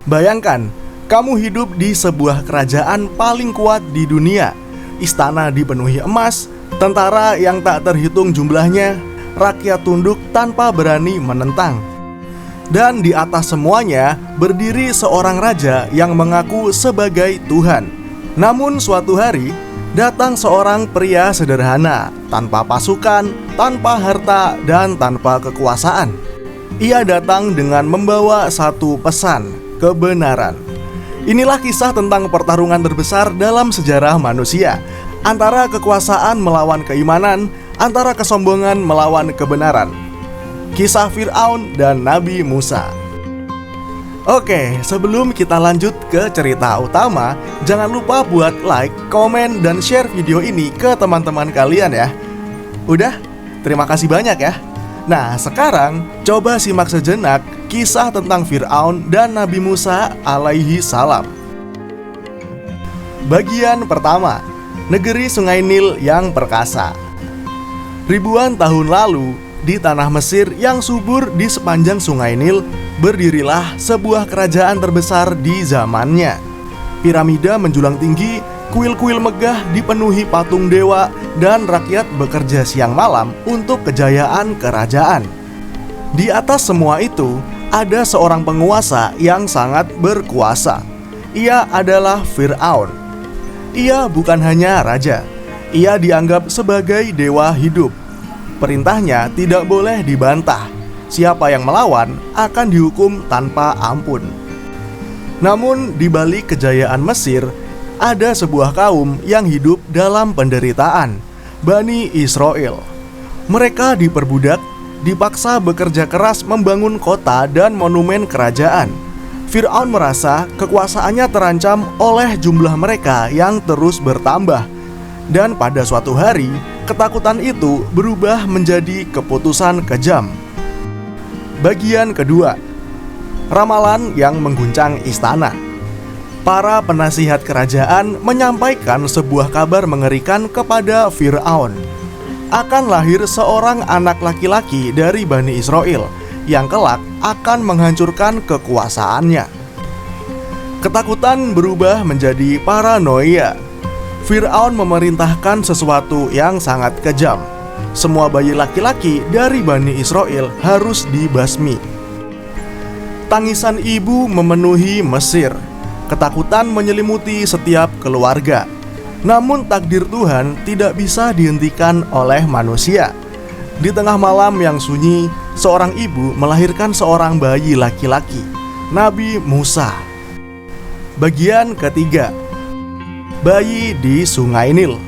Bayangkan, kamu hidup di sebuah kerajaan paling kuat di dunia. Istana dipenuhi emas, tentara yang tak terhitung jumlahnya, rakyat tunduk tanpa berani menentang. Dan di atas semuanya berdiri seorang raja yang mengaku sebagai Tuhan. Namun suatu hari, datang seorang pria sederhana, tanpa pasukan, tanpa harta, dan tanpa kekuasaan. Ia datang dengan membawa satu pesan: kebenaran. Inilah kisah tentang pertarungan terbesar dalam sejarah manusia, antara kekuasaan melawan keimanan, antara kesombongan melawan kebenaran. Kisah Fir'aun dan Nabi Musa. Oke, sebelum kita lanjut ke cerita utama, jangan lupa buat like, komen, dan share video ini ke teman-teman kalian ya. Udah? Terima kasih banyak ya. Nah, sekarang coba simak sejenak kisah tentang Fir'aun dan Nabi Musa alaihi salam. Bagian pertama, negeri Sungai Nil yang perkasa. Ribuan tahun lalu, di tanah Mesir yang subur di sepanjang Sungai Nil, berdirilah sebuah kerajaan terbesar di zamannya. Piramida menjulang tinggi, kuil-kuil megah dipenuhi patung dewa, dan rakyat bekerja siang malam untuk kejayaan kerajaan. Di atas semua itu, ada seorang penguasa yang sangat berkuasa. Ia adalah Fir'aun. Ia bukan hanya raja, ia dianggap sebagai dewa hidup. Perintahnya tidak boleh dibantah. Siapa yang melawan akan dihukum tanpa ampun. Namun di balik kejayaan Mesir, ada sebuah kaum yang hidup dalam penderitaan, Bani Israel. Mereka diperbudak, dipaksa bekerja keras membangun kota dan monumen kerajaan. Fir'aun merasa kekuasaannya terancam oleh jumlah mereka yang terus bertambah. Dan pada suatu hari, ketakutan itu berubah menjadi keputusan kejam. Bagian kedua, ramalan yang mengguncang istana. Para penasihat kerajaan menyampaikan sebuah kabar mengerikan kepada Fir'aun. Akan lahir seorang anak laki-laki dari Bani Israel yang kelak akan menghancurkan kekuasaannya. Ketakutan berubah menjadi paranoia. Fir'aun memerintahkan sesuatu yang sangat kejam. Semua bayi laki-laki dari Bani Israel harus dibasmi. Tangisan ibu memenuhi Mesir. Ketakutan menyelimuti setiap keluarga. Namun takdir Tuhan tidak bisa dihentikan oleh manusia. Di tengah malam yang sunyi, seorang ibu melahirkan seorang bayi laki-laki, Nabi Musa. Bagian ketiga, bayi di Sungai Nil.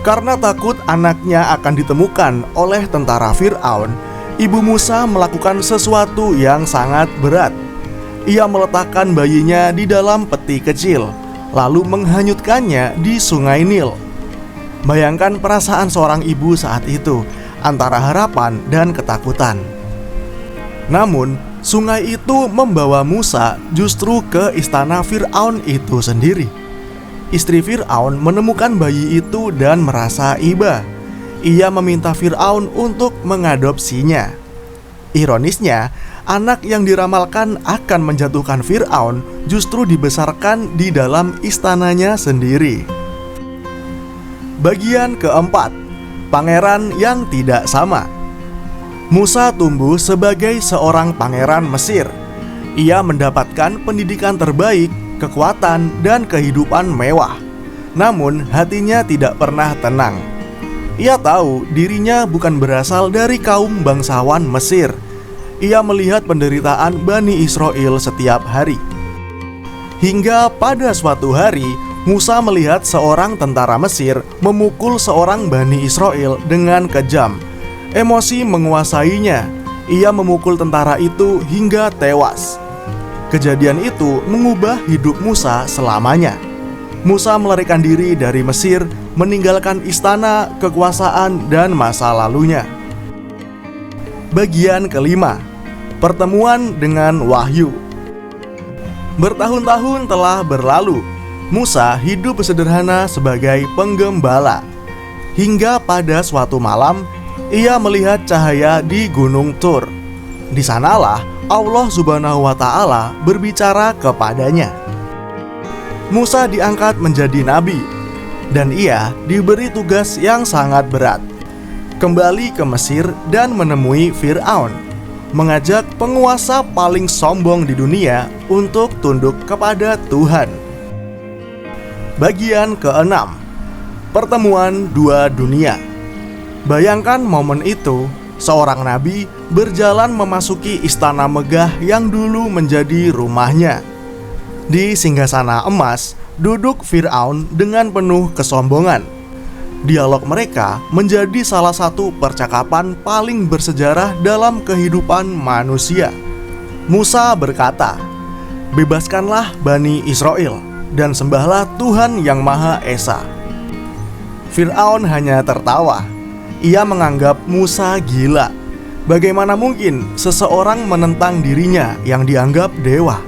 Karena takut anaknya akan ditemukan oleh tentara Fir'aun, ibu Musa melakukan sesuatu yang sangat berat. Ia meletakkan bayinya di dalam peti kecil, lalu menghanyutkannya di Sungai Nil. Bayangkan perasaan seorang ibu saat itu, antara harapan dan ketakutan. Namun, sungai itu membawa Musa justru ke istana Fir'aun itu sendiri. Istri Fir'aun menemukan bayi itu dan merasa iba. Ia meminta Fir'aun untuk mengadopsinya. Ironisnya, anak yang diramalkan akan menjatuhkan Fir'aun justru dibesarkan di dalam istananya sendiri. Bagian keempat, pangeran yang tidak sama. Musa tumbuh sebagai seorang pangeran Mesir. Ia mendapatkan pendidikan terbaik, kekuatan, dan kehidupan mewah. Namun hatinya tidak pernah tenang. Ia tahu dirinya bukan berasal dari kaum bangsawan Mesir. Ia melihat penderitaan Bani Israel setiap hari. Hingga pada suatu hari, Musa melihat seorang tentara Mesir memukul seorang Bani Israel dengan kejam. Emosi menguasainya. Ia memukul tentara itu hingga tewas. Kejadian itu mengubah hidup Musa selamanya. Musa melarikan diri dari Mesir, meninggalkan istana, kekuasaan, dan masa lalunya. Bagian kelima, pertemuan dengan Wahyu. Bertahun-tahun telah berlalu. Musa hidup sederhana sebagai penggembala. Hingga pada suatu malam, ia melihat cahaya di Gunung Tur. Di sanalah Allah Subhanahu wa Ta'ala berbicara kepadanya. Musa diangkat menjadi nabi, dan ia diberi tugas yang sangat berat: kembali ke Mesir dan menemui Fir'aun, mengajak penguasa paling sombong di dunia untuk tunduk kepada Tuhan. Bagian ke-6, pertemuan dua dunia. Bayangkan momen itu, seorang nabi berjalan memasuki istana megah yang dulu menjadi rumahnya. Di singgasana emas duduk Fir'aun dengan penuh kesombongan. Dialog mereka menjadi salah satu percakapan paling bersejarah dalam kehidupan manusia. Musa berkata, "Bebaskanlah Bani Israel dan sembahlah Tuhan yang Maha Esa." Fir'aun hanya tertawa. Ia menganggap Musa gila. Bagaimana mungkin seseorang menentang dirinya yang dianggap dewa?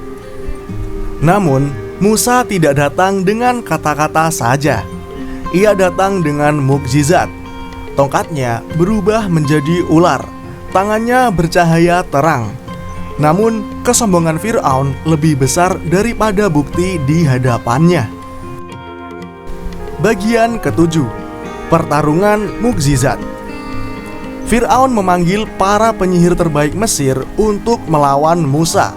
Namun, Musa tidak datang dengan kata-kata saja. Ia datang dengan mukjizat. Tongkatnya berubah menjadi ular, tangannya bercahaya terang. Namun, kesombongan Fir'aun lebih besar daripada bukti di hadapannya. Bagian ke-7, pertarungan mukjizat. Fir'aun memanggil para penyihir terbaik Mesir untuk melawan Musa.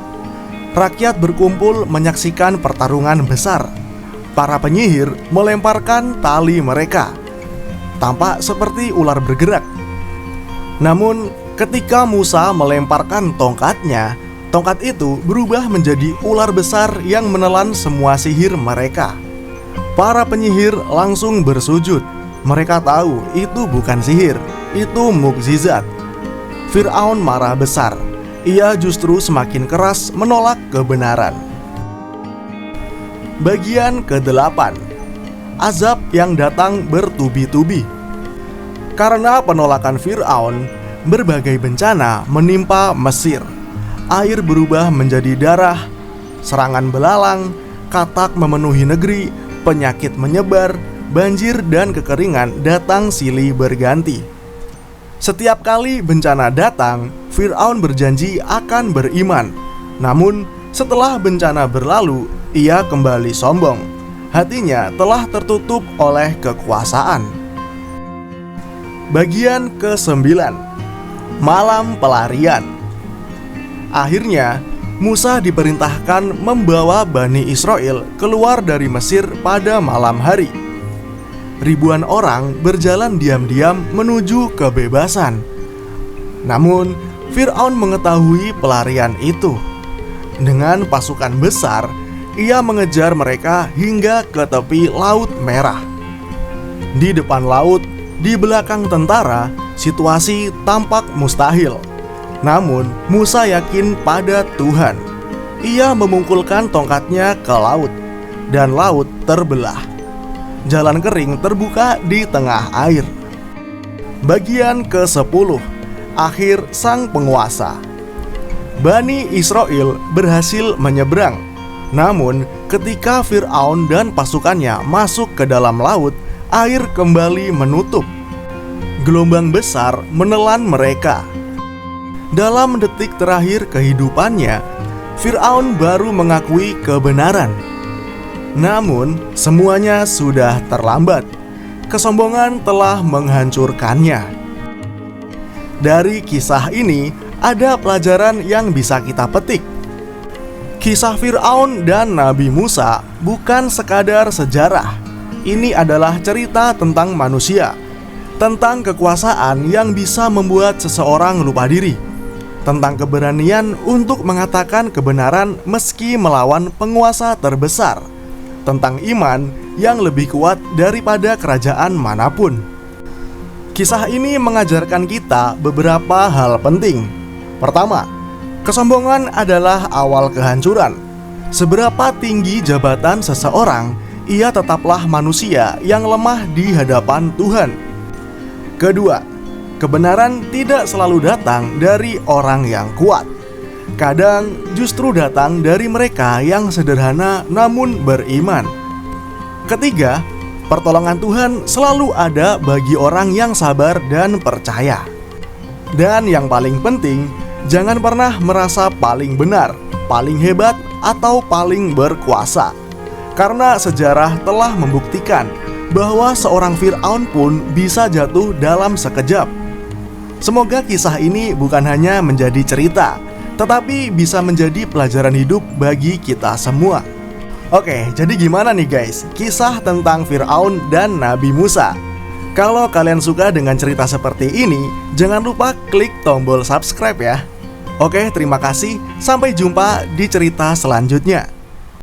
Rakyat berkumpul menyaksikan pertarungan besar. Para penyihir melemparkan tali mereka. Tampak seperti ular bergerak. Namun, ketika Musa melemparkan tongkatnya, tongkat itu berubah menjadi ular besar yang menelan semua sihir mereka. Para penyihir langsung bersujud. Mereka tahu itu bukan sihir, itu mukjizat. Fir'aun marah besar. Ia justru semakin keras menolak kebenaran. Bagian ke-8, azab yang datang bertubi-tubi. Karena penolakan Fir'aun, berbagai bencana menimpa Mesir. Air berubah menjadi darah, serangan belalang, katak memenuhi negeri, penyakit menyebar, banjir dan kekeringan datang silih berganti. Setiap kali bencana datang, Fir'aun berjanji akan beriman. Namun, setelah bencana berlalu, ia kembali sombong. Hatinya telah tertutup oleh kekuasaan. Bagian ke-9, malam pelarian. Akhirnya, Musa diperintahkan membawa Bani Israel keluar dari Mesir pada malam hari. Ribuan orang berjalan diam-diam menuju kebebasan. Namun, Fir'aun mengetahui pelarian itu. Dengan pasukan besar, ia mengejar mereka hingga ke tepi Laut Merah. Di depan laut, di belakang tentara, situasi tampak mustahil. Namun, Musa yakin pada Tuhan. Ia memungkulkan tongkatnya ke laut, dan laut terbelah. Jalan kering terbuka di tengah air. Bagian ke-10, akhir sang penguasa. Bani Israel berhasil menyeberang. Namun, ketika Fir'aun dan pasukannya masuk ke dalam laut, air kembali menutup. Gelombang besar menelan mereka. Dalam detik terakhir kehidupannya, Fir'aun baru mengakui kebenaran. Namun, semuanya sudah terlambat. Kesombongan telah menghancurkannya. Dari kisah ini, ada pelajaran yang bisa kita petik. Kisah Fir'aun dan Nabi Musa bukan sekadar sejarah. Ini adalah cerita tentang manusia, tentang kekuasaan yang bisa membuat seseorang lupa diri, tentang keberanian untuk mengatakan kebenaran meski melawan penguasa terbesar, tentang iman yang lebih kuat daripada kerajaan manapun. Kisah ini mengajarkan kita beberapa hal penting. Pertama, kesombongan adalah awal kehancuran. Seberapa tinggi jabatan seseorang, ia tetaplah manusia yang lemah di hadapan Tuhan. Kedua, kebenaran tidak selalu datang dari orang yang kuat. Kadang justru datang dari mereka yang sederhana namun beriman. Ketiga, pertolongan Tuhan selalu ada bagi orang yang sabar dan percaya. Dan yang paling penting, Jangan pernah merasa paling benar, paling hebat, atau paling berkuasa. Karena sejarah telah membuktikan bahwa seorang Fir'aun pun bisa jatuh dalam sekejap. Semoga kisah ini bukan hanya menjadi cerita, tetapi bisa menjadi pelajaran hidup bagi kita semua. Oke, jadi gimana nih guys, kisah tentang Fir'aun dan Nabi Musa? Kalau kalian suka dengan cerita seperti ini, jangan lupa klik tombol subscribe ya. Oke, terima kasih. Sampai jumpa di cerita selanjutnya.